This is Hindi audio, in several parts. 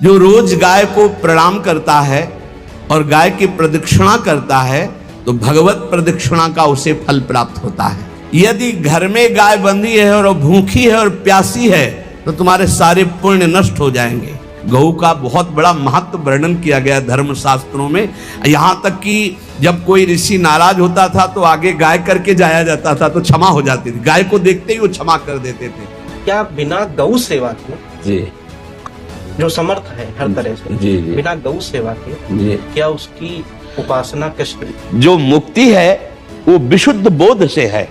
जो रोज गाय को प्रणाम करता है और गाय की प्रदक्षिणा करता है तो भगवत प्रदक्षिणा का उसे फल प्राप्त होता है। यदि घर में गाय बंधी है और भूखी है और प्यासी है तो तुम्हारे सारे पुण्य नष्ट हो जाएंगे। गौ का बहुत बड़ा महत्व वर्णन किया गया धर्म शास्त्रों में। यहाँ तक कि जब कोई ऋषि नाराज होता था तो आगे गाय करके जाया जाता था तो क्षमा हो जाती थी। गाय को देखते ही वो क्षमा कर देते थे। क्या बिना गौ सेवा के जी जो समर्थ है हर तरह से जी जी बिना गौ सेवा के जी क्या उसकी उपासना कैसे? जो मुक्ति है वो विशुद्ध बोध से है,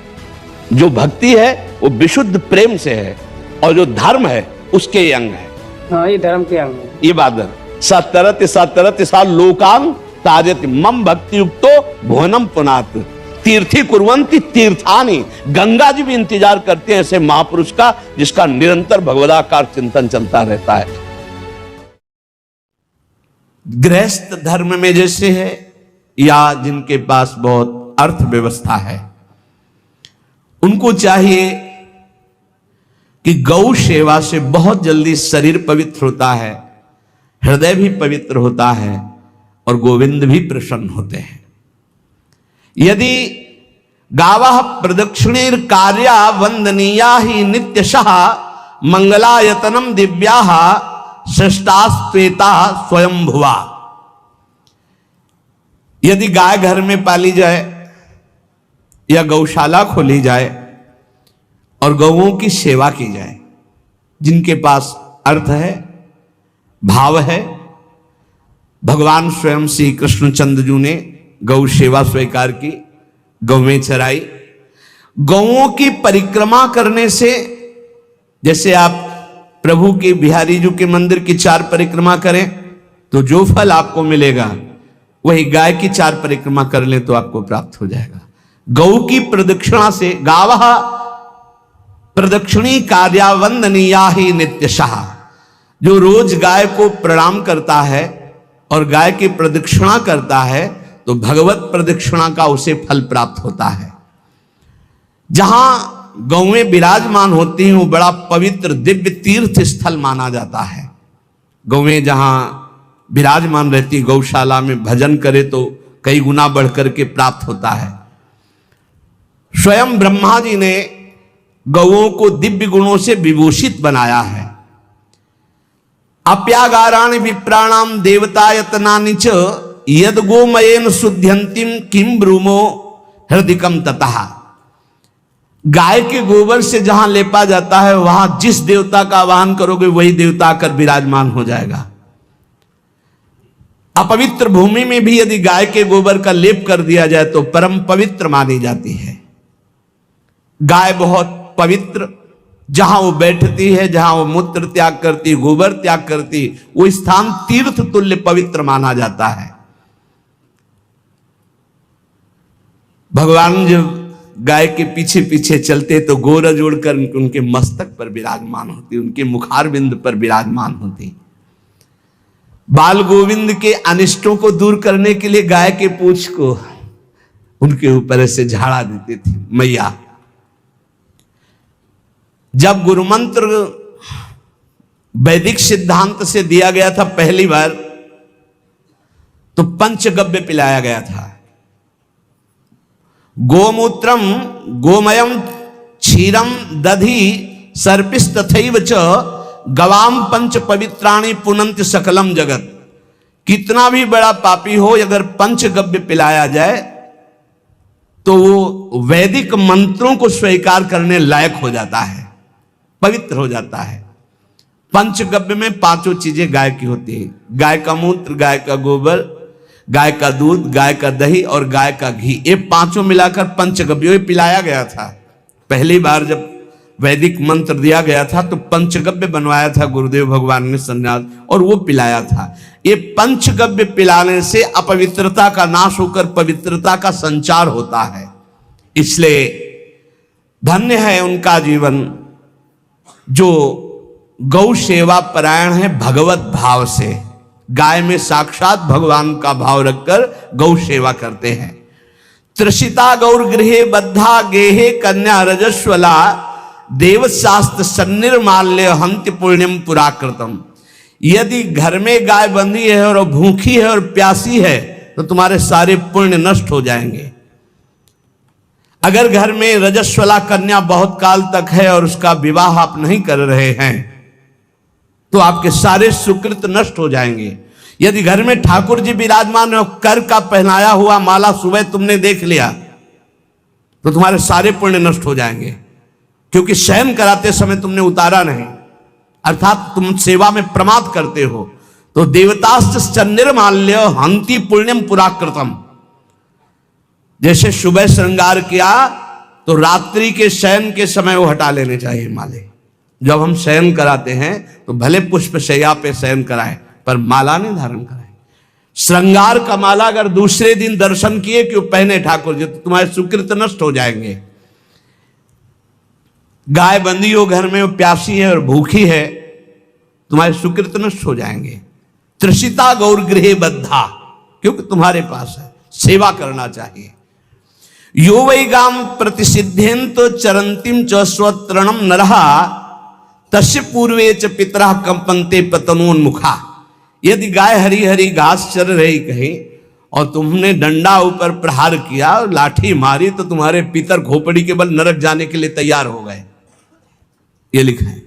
जो भक्ति है वो विशुद्ध प्रेम से है, और जो धर्म है उसके ये अंग है। हाँ, ये धर्म के अंग है। ये बात है। सतरत सा लोकान ताजत मम भक्ति युक्तो भुवनम पुनात तीर्थी कुर्वन्ति तीर्थानि। गंगा जी भी इंतजार करते हैं ऐसे महापुरुष का जिसका निरंतर भगवदाकार चिंतन चलता रहता है। गृहस्थ धर्म में जैसे है या जिनके पास बहुत अर्थव्यवस्था है उनको चाहिए कि गौ सेवा से बहुत जल्दी शरीर पवित्र होता है, हृदय भी पवित्र होता है और गोविंद भी प्रसन्न होते हैं। यदि गावः प्रदक्षिणेर कार्या वंदनीया ही नित्यशः मंगलायतनम दिव्याः श्रेष्ठास्पेता स्वयंभुवा। यदि गाय घर में पाली जाए या गौशाला खोली जाए और गौओं की सेवा की जाए, जिनके पास अर्थ है, भाव है, भगवान स्वयं श्री कृष्णचंद्र जी ने गौ सेवा स्वीकार की, गौवें चराई। गौओं की परिक्रमा करने से, जैसे आप प्रभु के बिहारी जी के मंदिर की 4 परिक्रमा करें तो जो फल आपको मिलेगा वही गाय की 4 परिक्रमा कर लें तो आपको प्राप्त हो जाएगा। गौ की प्रदक्षिणा से, गावः प्रदक्षिणी कार्या वंदनीया ही नित्यशः, जो रोज गाय को प्रणाम करता है और गाय की प्रदक्षिणा करता है तो भगवत प्रदक्षिणा का उसे फल प्राप्त होता है। जहां गौएं विराजमान होती हैं वो बड़ा पवित्र दिव्य तीर्थ स्थल माना जाता है। गौएं जहां विराजमान रहती, गौशाला में भजन करे तो कई गुना बढ़कर के प्राप्त होता है। स्वयं ब्रह्मा जी ने गौओं को दिव्य गुणों से विभूषित बनाया है। अप्यागाराणि विप्राणाम देवतायतनानि च यद गोमयेन शुद्ध्यंतिम किम ब्रूमो हृदिकम ततः। गाय के गोबर से जहां लेपा जाता है वहां जिस देवता का आवाहन करोगे वही देवता आकर विराजमान हो जाएगा। अपवित्र भूमि में भी यदि गाय के गोबर का लेप कर दिया जाए तो परम पवित्र मानी जाती है। गाय बहुत पवित्र, जहां वो बैठती है, जहां वो मूत्र त्याग करती, गोबर त्याग करती, वो स्थान तीर्थ तुल्य पवित्र माना जाता है। भगवान जब गाय के पीछे पीछे चलते तो गोरज उड़कर उनके मस्तक पर विराजमान होती, उनके मुखारबिंद पर विराजमान होती। बाल गोविंद के अनिष्टों को दूर करने के लिए गाय के पूंछ को उनके ऊपर ऐसे झाड़ा देती थी मैया। जब गुरु मंत्र वैदिक सिद्धांत से दिया गया था पहली बार तो पंचगव्य पिलाया गया था। गोमूत्रम गोमयम क्षीरम दधि सर्पिस्तथैव च गवाम पंच पवित्राणि पुनंत सकलम जगत। कितना भी बड़ा पापी हो अगर पंचगव्य पिलाया जाए तो वो वैदिक मंत्रों को स्वीकार करने लायक हो जाता है, पवित्र हो जाता है। पंचगव्य में 5 चीजें गाय की होती है। गाय का मूत्र, गाय का गोबर, गाय का दूध, गाय का दही और गाय का घी, ये 5 मिलाकर पंचगव्य पिलाया गया था। पहली बार जब वैदिक मंत्र दिया गया था तो पंचगव्य बनवाया था गुरुदेव भगवान ने संन्यास, और वो पिलाया था। ये पंचगव्य पिलाने से अपवित्रता का नाश होकर पवित्रता का संचार होता है। इसलिए धन्य है उनका जीवन जो गौ सेवा परायण है भगवत भाव से। गाय में साक्षात भगवान का भाव रखकर गौ सेवा करते हैं। त्रिषिता गौर गृहे बद्धा गेहे कन्या रजस्वला देवशास्त्र सन्निर्माल्य हंति पुण्यम पुराकृतम। यदि घर में गाय बंधी है और भूखी है और प्यासी है तो तुम्हारे सारे पुण्य नष्ट हो जाएंगे। अगर घर में रजस्वला कन्या बहुत काल तक है और उसका विवाह आप नहीं कर रहे हैं तो आपके सारे सुकृत नष्ट हो जाएंगे। यदि घर में ठाकुर जी विराजमान है, कर का पहनाया हुआ माला सुबह तुमने देख लिया तो तुम्हारे सारे पुण्य नष्ट हो जाएंगे, क्योंकि शयन कराते समय तुमने उतारा नहीं, अर्थात तुम सेवा में प्रमाद करते हो। तो देवताश्च निर्माल्य हंति पुण्यम पुराकृतम। जैसे सुबह श्रृंगार किया तो रात्रि के शयन के समय वो हटा लेने चाहिए माले। जब हम शयन कराते हैं तो भले पुष्प शैया पे शयन कराएं पर माला नहीं धारण कराएं। श्रृंगार का माला अगर दूसरे दिन दर्शन किए कि वो पहने ठाकुर जी तो तुम्हारे सुकृत नष्ट हो जाएंगे। गाय बंधी हो घर में, वो प्यासी है और भूखी है, तुम्हारे सुकृत नष्ट हो जाएंगे। त्रिषिता गौर गृहे बद्धा, क्योंकि तुम्हारे पास है, सेवा करना चाहिए। यो वै गाम प्रतिसिद्धेन तो चरंतिम च स्वतरणम नरहा तस्य पूर्वे च पितरा कंपन्ते पतनोन्मुखा। यदि गाय हरी हरी घास चर रही कहीं और तुमने डंडा ऊपर प्रहार किया, लाठी मारी तो तुम्हारे पितर खोपड़ी के बल नरक जाने के लिए तैयार हो गए। ये लिखा है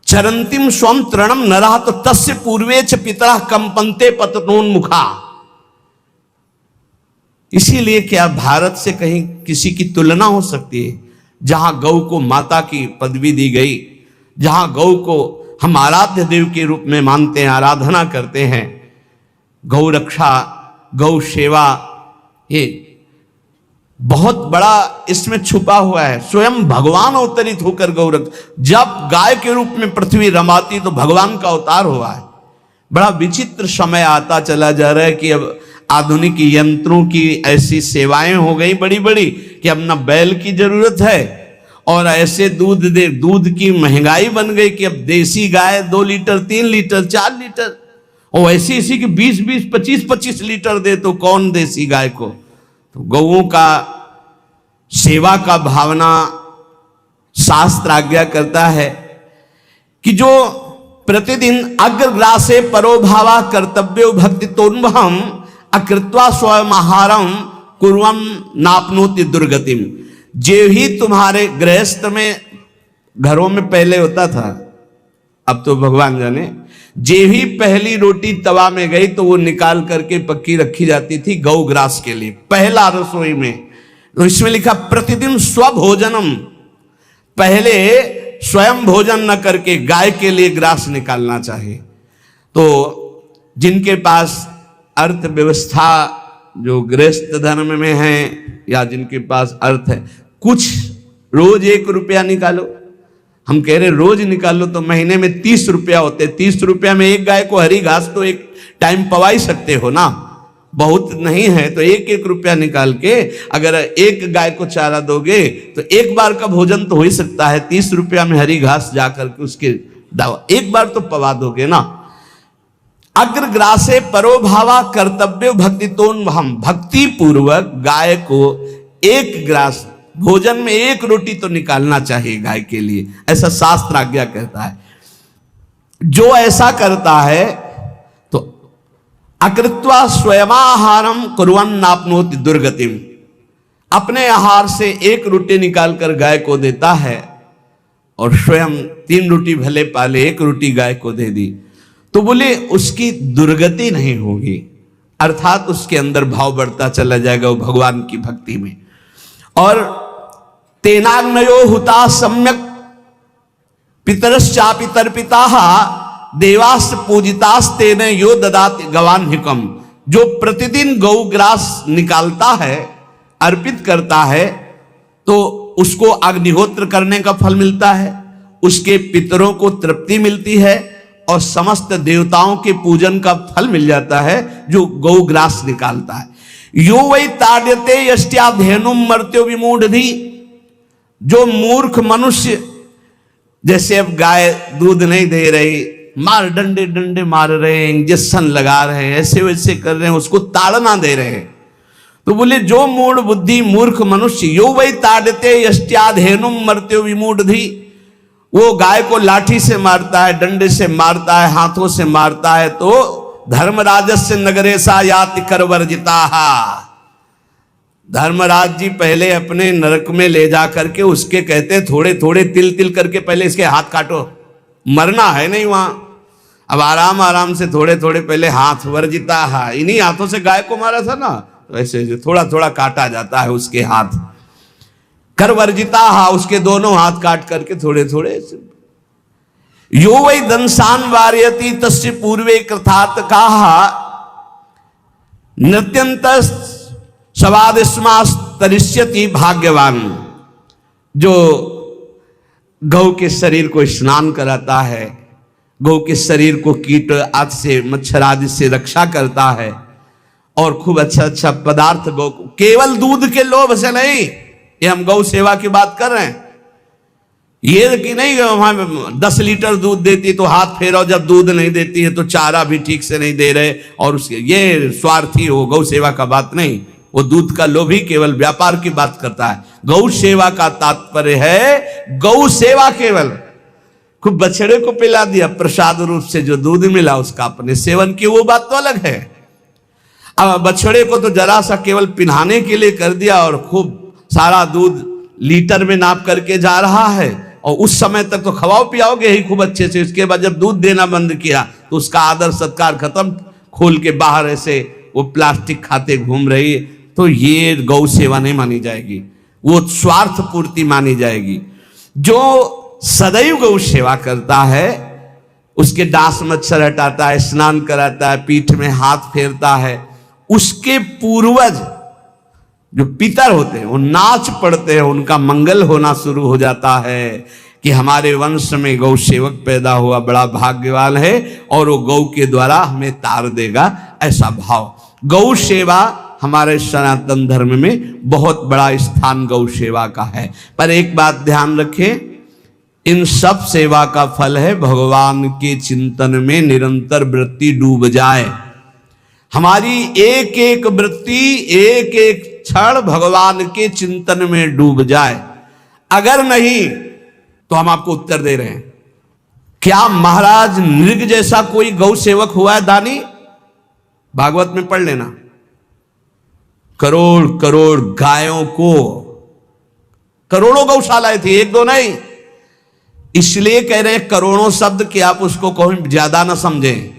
चरंतिम स्वम तृणम नरहा तो तस्य पूर्वे च पितरा कंपन्ते पतनोन्मुखा। इसीलिए क्या भारत से कहीं किसी की तुलना हो सकती है जहां गौ को माता की पदवी दी गई, जहां गौ को हम आराध्य देव के रूप में मानते हैं, आराधना करते हैं। गौ रक्षा, गौ सेवा, ये बहुत बड़ा इसमें छुपा हुआ है। स्वयं भगवान अवतरित होकर गौ रक्षा, जब गाय के रूप में पृथ्वी रमाती तो भगवान का अवतार हुआ है। बड़ा विचित्र समय आता चला जा रहा है कि अब आधुनिक यंत्रों की ऐसी सेवाएं हो गई बड़ी बड़ी कि अब ना बैल की जरूरत है और ऐसे दूध की महंगाई बन गई कि अब देसी गाय 2 लीटर 3 लीटर 4 लीटर और ऐसी ऐसी कि 20-20 25-25 लीटर दे तो कौन देसी गाय को। तो गौओं का सेवा का भावना शास्त्र आज्ञा करता है कि जो प्रतिदिन अग्रग्रासे परोभावा कर्तव्यो भक्ति तोन्वहम अकृत्वा स्वयं आहारम कुर्वम नापनोति दुर्गतिम। जे ही तुम्हारे गृहस्थ में घरों में पहले होता था, अब तो भगवान जाने, जे ही पहली रोटी तवा में गई तो वो निकाल करके पक्की रखी जाती थी गौग्रास के लिए, पहला रसोई में। तो इसमें लिखा प्रतिदिन स्वभोजनम, पहले स्वयं भोजन न करके गाय के लिए ग्रास निकालना चाहिए। तो जिनके पास अर्थव्यवस्था जो गृहस्थ धर्म में है या जिनके पास अर्थ है, कुछ रोज 1 रुपया निकालो। हम कह रहे रोज निकालो तो महीने में 30 रुपया होते, 30 रुपया में एक गाय को हरी घास तो एक टाइम पवा ही सकते हो ना, बहुत नहीं है तो 1-1 रुपया निकाल के अगर एक गाय को चारा दोगे तो एक बार का भोजन तो हो ही सकता है। 30 रुपया में हरी घास जाकर के उसके दावा एक बार तो पवा दोगे ना। अग्रग्रासे परोभावा कर्तव्य भक्ति तोन्वहम, भक्ति पूर्वक गाय को 1 ग्रास भोजन में 1 रोटी तो निकालना चाहिए गाय के लिए, ऐसा शास्त्र आज्ञा कहता है। जो ऐसा करता है तो अकृत्वा स्वयमाहारम कुर्वन् नाप्नोति दुर्गतिम, अपने आहार से 1 रोटी निकालकर गाय को देता है और स्वयं 3 रोटी भले पाले 1 रोटी गाय को दे दी तो बोले उसकी दुर्गति नहीं होगी, अर्थात उसके अंदर भाव बढ़ता चला जाएगा वो भगवान की भक्ति में। और तेनाग्नयो हुता सम्यक पितरश्चापि तर्पिताः देवास् पूजितास्तेन यो ददाति गवान्हिकम। जो प्रतिदिन गौग्रास निकालता है, अर्पित करता है तो उसको अग्निहोत्र करने का फल मिलता है, उसके पितरों को तृप्ति मिलती है और समस्त देवताओं के पूजन का फल मिल जाता है जो गौग्रास निकालता है। यो वै ताड्यते यष्ट्याधेनुम मर्त्यो विमूढ़धि, जो मूर्ख मनुष्य, जैसे अब गाय दूध नहीं दे रही, मार डंडे डंडे मार रहे हैं, इंजेक्शन लगा रहे हैं, ऐसे वैसे कर रहे हैं, उसको ताड़ना दे रहे हैं। तो बोले जो मूढ़ बुद्धि मूर्ख मनुष्य, यो वै ताड्यते यष्ट्याधेनुम मर्त्यो विमूढ़धि, वो गाय को लाठी से मारता है, डंडे से मारता है, हाथों से मारता है, तो धर्मराजस्य नगरेशा याति करवर्जिता। धर्मराज जी पहले अपने नरक में ले जा करके उसके कहते थोड़े थोड़े तिल तिल करके पहले इसके हाथ काटो, मरना है नहीं वहां। अब आराम आराम से थोड़े थोड़े पहले हाथ वर्जिता है, इन्हीं हाथों से गाय को मारा था ना, तो ऐसे थोड़ा थोड़ा काटा जाता है उसके हाथ। कर वर्जिता हा, उसके दोनों हाथ काट करके थोड़े थोड़े। यो वै दंसान वार्यति तस्य पूर्वे कृतार्थ कहा नृत्यंत सवादिस्मास्तरिष्यति भाग्यवान। जो गौ के शरीर को स्नान कराता है, गौ के शरीर को कीट आदि से मच्छर आदि से रक्षा करता है, और खूब अच्छा अच्छा पदार्थ गौ को, केवल दूध के लोभ से नहीं, ये हम गौ सेवा की बात कर रहे हैं। ये कि नहीं वहां 10 लीटर दूध देती तो हाथ फेरो, जब दूध नहीं देती है तो चारा भी ठीक से नहीं दे रहे, और उसके ये स्वार्थी हो, गौ सेवा का बात नहीं। वो दूध का लोभी केवल व्यापार की बात करता है। गौ सेवा का तात्पर्य है गौ सेवा केवल, खूब बछड़े को पिला दिया प्रसाद रूप से, जो दूध मिला उसका अपने सेवन की, वो बात तो अलग है। अब बछड़े को तो जरा सा केवल पिन्हाने के लिए कर दिया, और खूब सारा दूध लीटर में नाप करके जा रहा है, और उस समय तक तो खवाओ पियाओगे ही खूब अच्छे से। उसके बाद जब दूध देना बंद किया तो उसका आदर सत्कार खत्म, खोल के बाहर ऐसे वो प्लास्टिक खाते घूम रही है, तो ये गौ सेवा नहीं मानी जाएगी, वो स्वार्थ पूर्ति मानी जाएगी। जो सदैव गौ सेवा करता है, उसके डांस मच्छर हटाता है, स्नान कराता है, पीठ में हाथ फेरता है, उसके पूर्वज जो पितर होते हैं वो नाच पड़ते हैं, उनका मंगल होना शुरू हो जाता है कि हमारे वंश में गौ सेवक पैदा हुआ, बड़ा भाग्यवान है, और वो गौ के द्वारा हमें तार देगा, ऐसा भाव। गौ सेवा हमारे सनातन धर्म में बहुत बड़ा स्थान गौ सेवा का है। पर एक बात ध्यान रखें, इन सब सेवा का फल है भगवान के चिंतन में निरंतर वृत्ति डूब जाए। हमारी एक एक वृत्ति, एक एक क्षण भगवान के चिंतन में डूब जाए। अगर नहीं तो हम आपको उत्तर दे रहे हैं, क्या महाराज नृग जैसा कोई गौ सेवक हुआ है दानी? भागवत में पढ़ लेना, करोड़ करोड़ गायों को, करोड़ों गौशालाएं थी, एक दो नहीं। इसलिए कह रहे हैं करोड़ों शब्द कि आप उसको कोई ज्यादा ना समझें।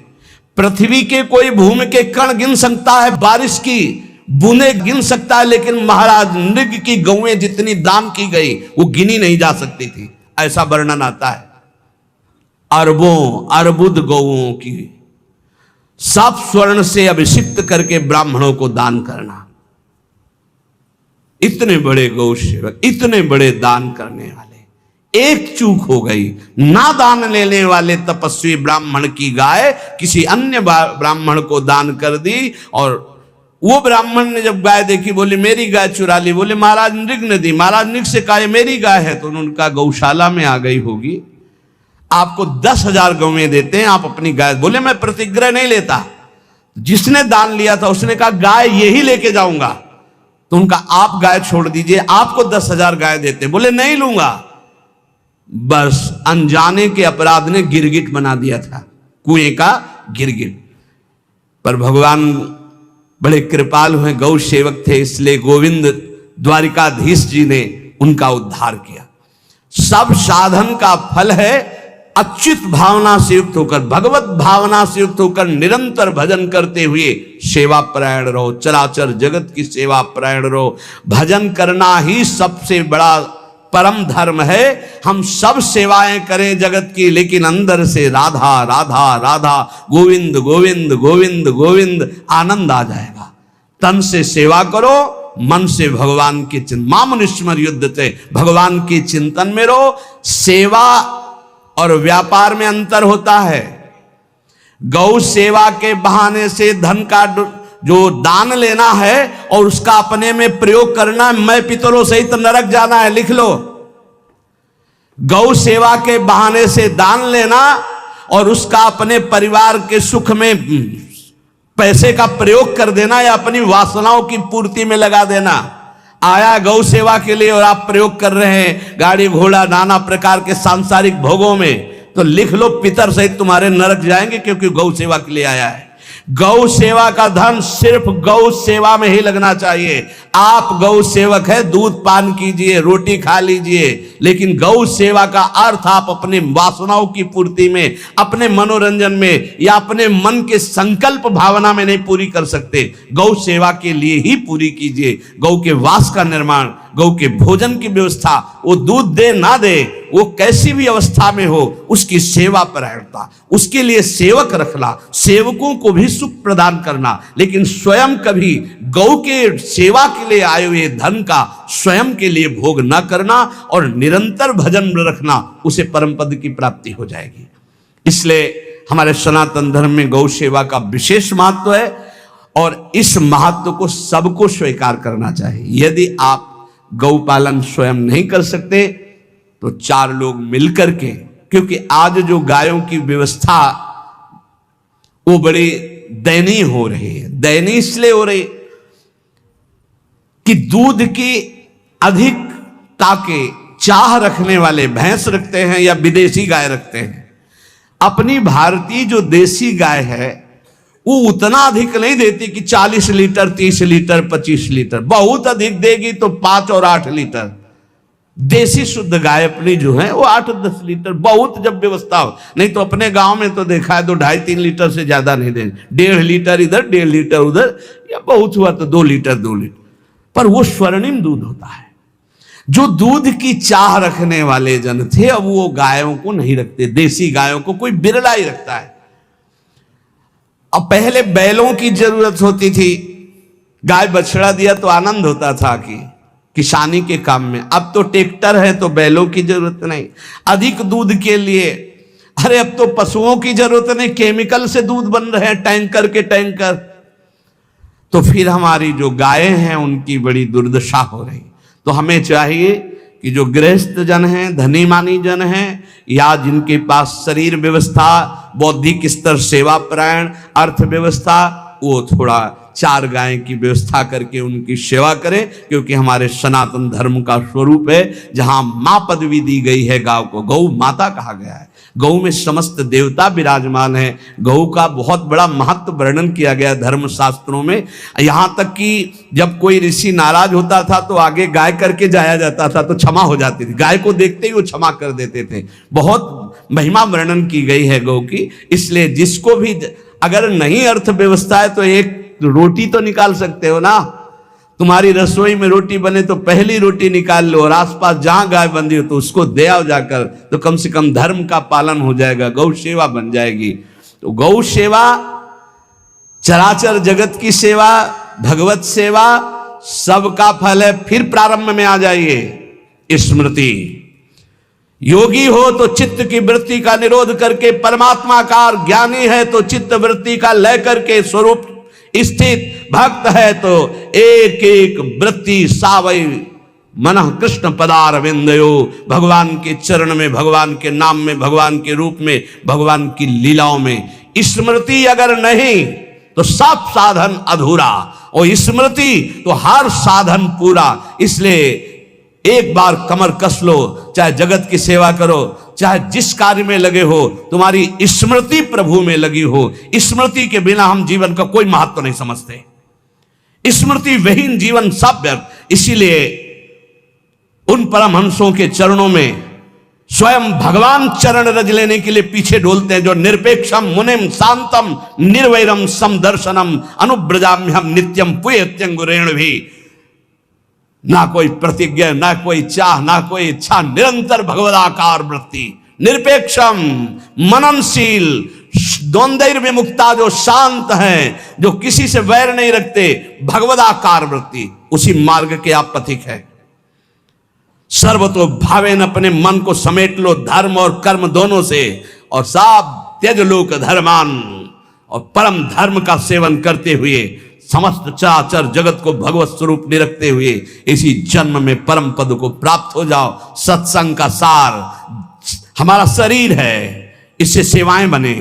पृथ्वी के कोई भूमि के कण गिन सकता है, बारिश की बूंदे गिन सकता है, लेकिन महाराज नृग की गौएं जितनी दान की गई वो गिनी नहीं जा सकती थी, ऐसा वर्णन आता है। अरबों अर्बुद गौओं की सब स्वर्ण से अभिषिक्त करके ब्राह्मणों को दान करना। इतने बड़े गौ सेवक, इतने बड़े दान करने वाले, एक चूक हो गई, ना दान लेने वाले तपस्वी ब्राह्मण की गाय किसी अन्य ब्राह्मण को दान कर दी, और वो ब्राह्मण ने जब गाय देखी बोले मेरी गाय चुरा ली। बोले महाराज नृग ने दी। महाराज नृग से कहा मेरी गाय है, तो उनका गौशाला में आ गई होगी, आपको 10,000 गौएं देते हैं, आप अपनी गाय। बोले मैं प्रतिग्रह नहीं लेता। जिसने दान लिया था उसने कहा गाय यही लेके जाऊंगा, तो उनका आप गाय छोड़ दीजिए, आपको 10,000 गाय देते। बोले नहीं लूंगा। बस अनजाने के अपराध ने गिरगिट बना दिया था, कुएं का गिरगिट। पर भगवान बड़े कृपाल हुए, गौ सेवक थे, इसलिए गोविंद द्वारिकाधीश जी ने उनका उद्धार किया। सब साधन का फल है अच्युत भावना से युक्त होकर, भगवत भावना से युक्त होकर निरंतर भजन करते हुए सेवा परायण रहो, चराचर जगत की सेवा परायण रहो। भजन करना ही सबसे बड़ा परम धर्म है। हम सब सेवाएं करें जगत की, लेकिन अंदर से राधा राधा राधा, गोविंद गोविंद गोविंद गोविंद, आनंद आ जाएगा। तन से सेवा करो, मन से भगवान के चिंतन, मामनुष्मर युद्ध से भगवान के चिंतन में रहो। सेवा और व्यापार में अंतर होता है। गौ सेवा के बहाने से धन का जो दान लेना है और उसका अपने में प्रयोग करना, मैं पितरों सहित नरक जाना है, लिख लो। गौ सेवा के बहाने से दान लेना और उसका अपने परिवार के सुख में पैसे का प्रयोग कर देना या अपनी वासनाओं की पूर्ति में लगा देना, आया गौ सेवा के लिए और आप प्रयोग कर रहे हैं गाड़ी घोड़ा नाना प्रकार के सांसारिक भोगों में, तो लिख लो पितर सहित तुम्हारे नरक जाएंगे, क्योंकि गौ सेवा के लिए आया है। गौ सेवा का धन सिर्फ गौ सेवा में ही लगना चाहिए। आप गौ सेवक है, दूध पान कीजिए, रोटी खा लीजिए, लेकिन गौ सेवा का अर्थ आप अपने वासनाओं की पूर्ति में, अपने मनोरंजन में या अपने मन के संकल्प भावना में नहीं पूरी कर सकते। गौ सेवा के लिए ही पूरी कीजिए। गौ के वास का निर्माण, गौ के भोजन की व्यवस्था, वो दूध दे ना दे, वो कैसी भी अवस्था में हो, उसकी सेवा परायणता, उसके लिए सेवक रखना, सेवकों को भी सुख प्रदान करना, लेकिन स्वयं कभी गौ के सेवा के लिए आए हुए धन का स्वयं के लिए भोग न करना और निरंतर भजन रखना, उसे परम पद की प्राप्ति हो जाएगी। इसलिए हमारे सनातन धर्म में गौ सेवा का विशेष महत्व है और इस महत्व को सबको स्वीकार करना चाहिए। यदि आप गौपालन स्वयं नहीं कर सकते तो 4 लोग मिलकर के, क्योंकि आज जो गायों की व्यवस्था वो बड़ी दयनीय हो रही है। दयनीय इसलिए हो रही कि दूध की अधिकता के चाह रखने वाले भैंस रखते हैं या विदेशी गाय रखते हैं। अपनी भारतीय जो देसी गाय है वो उतना अधिक नहीं देती कि 40 लीटर 30 लीटर 25 लीटर, बहुत अधिक देगी तो 5 और 8 लीटर। देसी शुद्ध गाय अपनी जो है वो 8-10 लीटर, बहुत जब व्यवस्था हो। नहीं तो अपने गांव में तो देखा है तो 2.5-3 लीटर से ज्यादा नहीं देंगे, 1.5 लीटर इधर 1.5 लीटर उधर, या बहुत हुआ तो 2 लीटर 2 लीटर, पर वो स्वर्णिम दूध होता है। जो दूध की चाह रखने वाले जन थे अब वो गायों को नहीं रखते, देसी गायों को कोई बिरला ही रखता है। अब पहले बैलों की जरूरत होती थी, गाय बछड़ा दिया तो आनंद होता था कि किसानी के काम में। अब तो ट्रैक्टर है तो बैलों की जरूरत नहीं। अधिक दूध के लिए अरे अब तो पशुओं की जरूरत नहीं, केमिकल से दूध बन रहे हैं, टैंकर के टैंकर। तो फिर हमारी जो गायें हैं उनकी बड़ी दुर्दशा हो रही। तो हमें चाहिए कि जो गृहस्थ जन हैं, धनी मानी जन हैं, या जिनके पास शरीर व्यवस्था, बौद्धिक स्तर सेवा परायण, अर्थव्यवस्था, वो थोड़ा 4 गाय की व्यवस्था करके उनकी सेवा करें, क्योंकि हमारे सनातन धर्म का स्वरूप है। जहां मां पदवी दी गई है गांव को, गौ माता कहा गया है। गौ में समस्त देवता विराजमान है। गौ का बहुत बड़ा महत्व वर्णन किया गया धर्म शास्त्रों में। यहां तक कि जब कोई ऋषि नाराज होता था तो आगे गाय करके जाया जाता था तो क्षमा हो जाती थी। गाय को देखते ही वो क्षमा कर देते थे। बहुत महिमा वर्णन की गई है गौ की। इसलिए जिसको भी अगर नहीं अर्थव्यवस्था है तो एक रोटी तो निकाल सकते हो ना। तुम्हारी रसोई में रोटी बने तो पहली रोटी निकाल लो और आसपास जहां गाय बंधी हो तो उसको दे आओ जाकर, तो कम से कम धर्म का पालन हो जाएगा, गौ सेवा बन जाएगी। तो गौ सेवा, चराचर जगत की सेवा, भगवत सेवा, सबका फल है। फिर प्रारंभ में आ जाइए स्मृति। योगी हो तो चित्त की वृत्ति का निरोध करके परमात्माकार, ज्ञानी है तो चित्त वृत्ति का लय करके स्वरूप स्थित, भक्त है तो एक एक वृत्ति सावई मन कृष्ण पदार विंदयो। भगवान के चरण में, भगवान के नाम में, भगवान के रूप में, भगवान की लीलाओं में। स्मृति अगर नहीं तो सब साधन अधूरा, और स्मृति तो हर साधन पूरा। इसलिए एक बार कमर कस लो, चाहे जगत की सेवा करो, चाहे जिस कार्य में लगे हो, तुम्हारी स्मृति प्रभु में लगी हो। स्मृति के बिना हम जीवन का कोई महत्व नहीं समझते। स्मृति विहीन जीवन सब व्यर्थ। इसीलिए उन परमहंसों के चरणों में स्वयं भगवान चरण रज लेने के लिए पीछे डोलते हैं, जो निरपेक्षम मुनिम शांतम निर्वैरम समदर्शनम अनुब्रजाम्यहम नित्यम पुयत्यंगुरेण भी। ना कोई प्रतिज्ञा, ना कोई चाह, ना कोई इच्छा, निरंतर भगवदाकार वृत्ति, निरपेक्षम मननशील, द्वंद्व विमुक्ता, जो शांत हैं, जो किसी से वैर नहीं रखते, भगवदाकार वृत्ति, उसी मार्ग के आप पथिक है। सर्वतो भावेन अपने मन को समेट लो धर्म और कर्म दोनों से, और सब त्यज लोक धर्मान, और परम धर्म का सेवन करते हुए समस्त चराचर जगत को भगवत स्वरूप निरखते हुए इसी जन्म में परम पद को प्राप्त हो जाओ। सत्संग का सार हमारा शरीर है, इससे सेवाएं बने।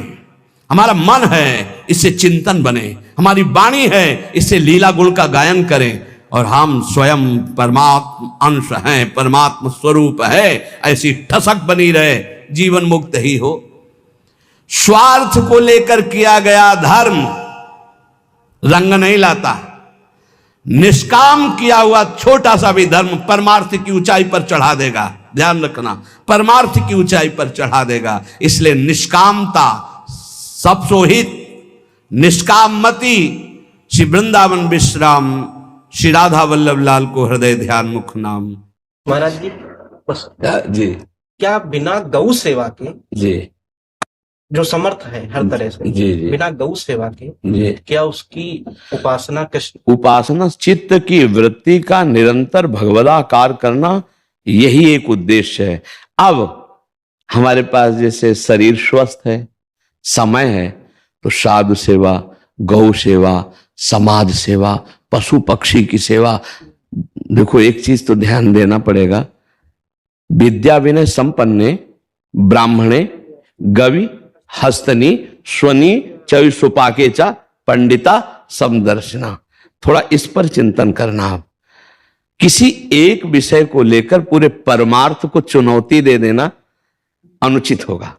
हमारा मन है, इससे चिंतन बने। हमारी वाणी है, इससे लीला गुण का गायन करें। और हम स्वयं परमात्म अंश हैं, परमात्म स्वरूप है, ऐसी ठसक बनी रहे, जीवन मुक्त ही हो। स्वार्थ को लेकर किया गया धर्म रंग नहीं लाता। निष्काम किया हुआ छोटा सा भी धर्म परमार्थ की ऊंचाई पर चढ़ा देगा। ध्यान रखना, परमार्थ की ऊंचाई पर चढ़ा देगा। इसलिए निष्कामता सब सोहित, निष्कामति। श्री वृंदावन विश्राम श्री राधा वल्लभ लाल को हृदय ध्यान मुख नाम। महाराज जी बस जी क्या बिना गौ सेवा के, जी जो समर्थ है हर तरह से, जी जी बिना गौ सेवा के जी क्या उसकी उपासना कृष्ण उपासना चित्त की वृत्ति का निरंतर भगवदाकार करना, यही एक उद्देश्य है। अब हमारे पास जैसे शरीर स्वस्थ है, समय है, तो साधु सेवा, गौ सेवा, समाज सेवा, पशु पक्षी की सेवा। देखो एक चीज तो ध्यान देना पड़ेगा, विद्या विनय संपन्ने ब्राह्मणे गवि हस्तनी स्वनी चवि सुपाके चा पंडिता समदर्शना। थोड़ा इस पर चिंतन करना। आप किसी एक विषय को लेकर पूरे परमार्थ को चुनौती दे देना अनुचित होगा।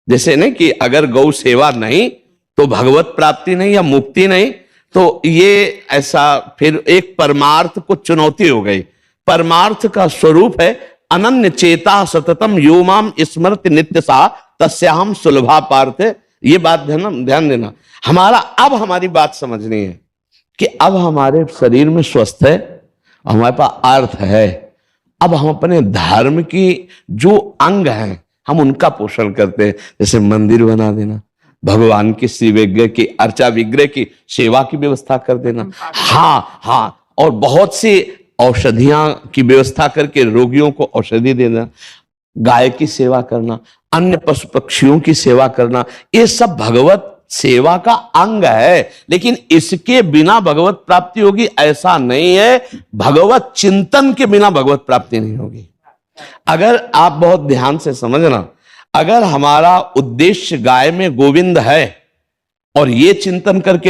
जैसे नहीं कि अगर गौ सेवा नहीं तो भगवत प्राप्ति नहीं या मुक्ति नहीं, तो ये ऐसा फिर एक परमार्थ को चुनौती हो गई। परमार्थ का स्वरूप है अनन्य चेता सततम यो माम स्मृति नित्य सा तस्याहम सुलभा पार्थ। ये बात ध्यान देना। हमारी बात समझनी है कि अब हमारे शरीर में स्वस्थ है, हमारे पास अर्थ है, अब हम अपने धर्म की जो अंग हैं हम उनका पोषण करते हैं। जैसे मंदिर बना देना, भगवान की श्री विग्रह की अर्चा विग्रह की सेवा की व्यवस्था कर देना। हाँ, और बहुत सी औषधियां की व्यवस्था करके रोगियों को औषधि देना, गाय की सेवा करना, अन्य पशु पक्षियों की सेवा करना, ये सब भगवत सेवा का अंग है। लेकिन इसके बिना भगवत प्राप्ति होगी ऐसा नहीं है। भगवत चिंतन के बिना भगवत प्राप्ति नहीं होगी। अगर आप बहुत ध्यान से समझना, अगर हमारा उद्देश्य गाय में गोविंद है और ये चिंतन करके